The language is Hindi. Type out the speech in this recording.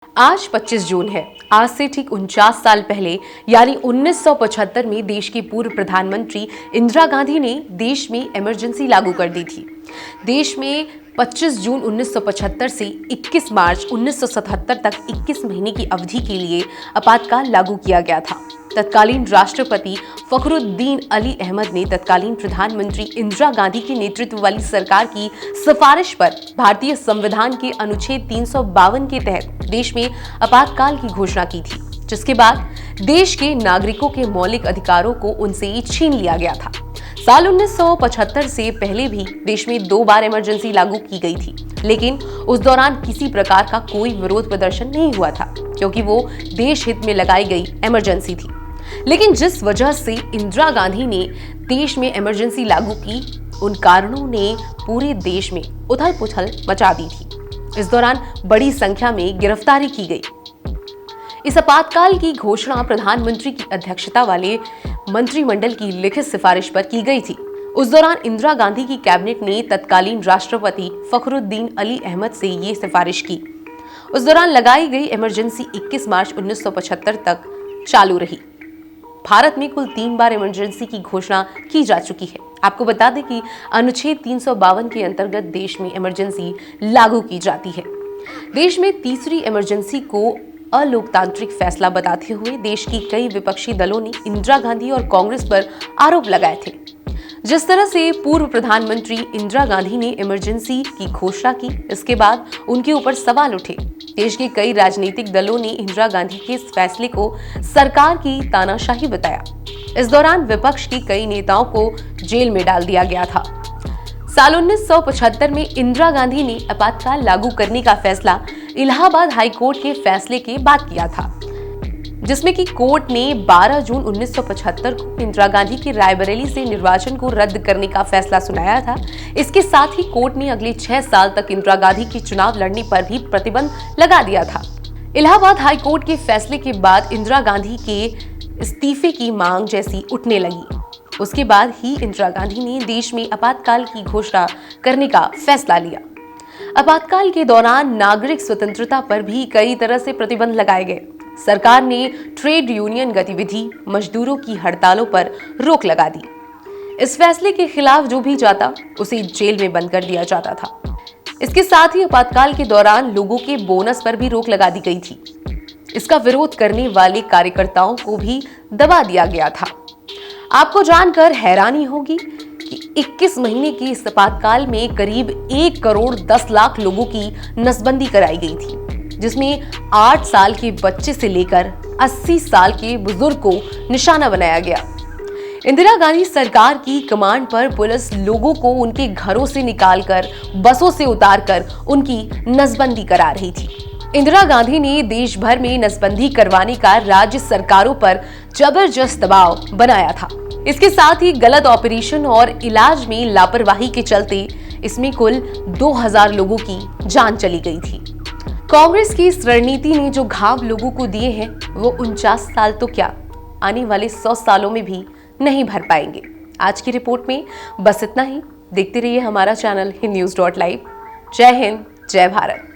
आज 25 जून है। आज से ठीक 49 साल पहले यानी 1975 में देश की पूर्व प्रधानमंत्री इंदिरा गांधी ने देश में इमरजेंसी लागू कर दी थी। देश में 25 जून 1975 से 21 मार्च 1977 तक 21 महीने की अवधि के लिए आपातकाल लागू किया गया था। तत्कालीन राष्ट्रपति फखरुद्दीन अली अहमद ने तत्कालीन प्रधानमंत्री इंदिरा गांधी के नेतृत्व वाली सरकार की सिफारिश पर भारतीय संविधान के अनुच्छेद 352 के तहत देश में आपातकाल की घोषणा की थी, जिसके बाद देश के नागरिकों के मौलिक अधिकारों को उनसे छीन लिया गया था। साल 1975 से पहले भी देश में 2 बार इमरजेंसी लागू की गई थी, लेकिन उस दौरान किसी प्रकार का कोई विरोध प्रदर्शन नहीं हुआ था, क्योंकि वो देश हित में लगाई गई इमरजेंसी थी। लेकिन जिस वजह से इंदिरा गांधी ने देश में इमरजेंसी लागू की, उन कारणों ने पूरे देश में उथल पुथल मचा दी थी। इस दौरान बड़ी संख्या में गिरफ्तारी की गई। इस आपातकाल की घोषणा प्रधानमंत्री की अध्यक्षता वाले मंत्रिमंडल की लिखित सिफारिश पर की गई थी। उस दौरान इंदिरा गांधी की कैबिनेट ने तत्कालीन राष्ट्रपति फखरुद्दीन अली अहमद से ये सिफारिश की। उस दौरान लगाई गई इमरजेंसी 21 मार्च 1975 तक चालू रही। भारत में कुल 3 बार इमरजेंसी की घोषणा की जा चुकी है। आपको बता दें कि अनुच्छेद 352 के अंतर्गत देश में इमरजेंसी लागू की जाती है। देश में तीसरी इमरजेंसी को अलोकतांत्रिक फैसला बताते हुए देश की कई विपक्षी दलों ने इंदिरा गांधी और कांग्रेस पर आरोप लगाए थे। जिस तरह से पूर्व प्रधानमंत्री इंदिरा गांधी ने इमरजेंसी की घोषणा की, इसके बाद उनके ऊपर सवाल उठे। देश के कई राजनीतिक दलों ने इंदिरा गांधी के इस फैसले को सरकार की तानाशाही बताया। इस दौरान विपक्ष के कई नेताओं को जेल में डाल दिया गया था। साल 1975 में इंदिरा गांधी ने आपातकाल लागू करने का फैसला इलाहाबाद हाई कोर्ट के फैसले के बाद किया था, जिसमें कि कोर्ट ने 12 जून 1975 को इंदिरा गांधी के रायबरेली से निर्वाचन को रद्द करने का फैसला सुनाया था। इसके साथ ही कोर्ट ने अगले 6 साल तक इंदिरा गांधी के चुनाव लड़ने पर भी प्रतिबंध लगा दिया था। इलाहाबाद हाई कोर्ट के फैसले के बाद इंदिरा गांधी के इस्तीफे की मांग जैसी उठने लगी। उसके बाद ही इंदिरा गांधी ने देश में आपातकाल की घोषणा करने का फैसला लिया। आपातकाल के दौरान नागरिक स्वतंत्रता पर भी कई तरह से प्रतिबंध लगाए गए। सरकार ने ट्रेड यूनियन गतिविधि, मजदूरों की हड़तालों पर रोक लगा दी। इस फैसले के खिलाफ जो भी जाता उसे जेल में बंद कर दिया जाता था। इसके साथ ही आपातकाल के दौरान लोगों के बोनस पर भी रोक लगा दी गई थी। इसका विरोध करने वाले कार्यकर्ताओं को भी दबा दिया गया था। आपको जानकर हैरानी होगी कि 21 महीने के इस आपातकाल में करीब 1 करोड़ 10 लाख लोगों की नसबंदी कराई गई थी, जिसमें 8 साल के बच्चे से लेकर 80 साल के बुजुर्ग को निशाना बनाया गया। इंदिरा गांधी सरकार की कमांड पर पुलिस लोगों को उनके घरों से निकालकर बसों से उतारकर उनकी नसबंदी करा रही थी। इंदिरा गांधी ने देश भर में नसबंदी करवाने का राज्य सरकारों पर जबरदस्त दबाव बनाया था। इसके साथ ही गलत ऑपरेशन और इलाज में लापरवाही के चलते इसमें कुल 2000 लोगों की जान चली गई थी। कांग्रेस की इस रणनीति ने जो घाव लोगों को दिए हैं, वो 49 साल तो क्या, आने वाले 100 सालों में भी नहीं भर पाएंगे। आज की रिपोर्ट में बस इतना ही। देखते रहिए हमारा चैनल हिंद न्यूज़.live। जय हिंद, जय भारत।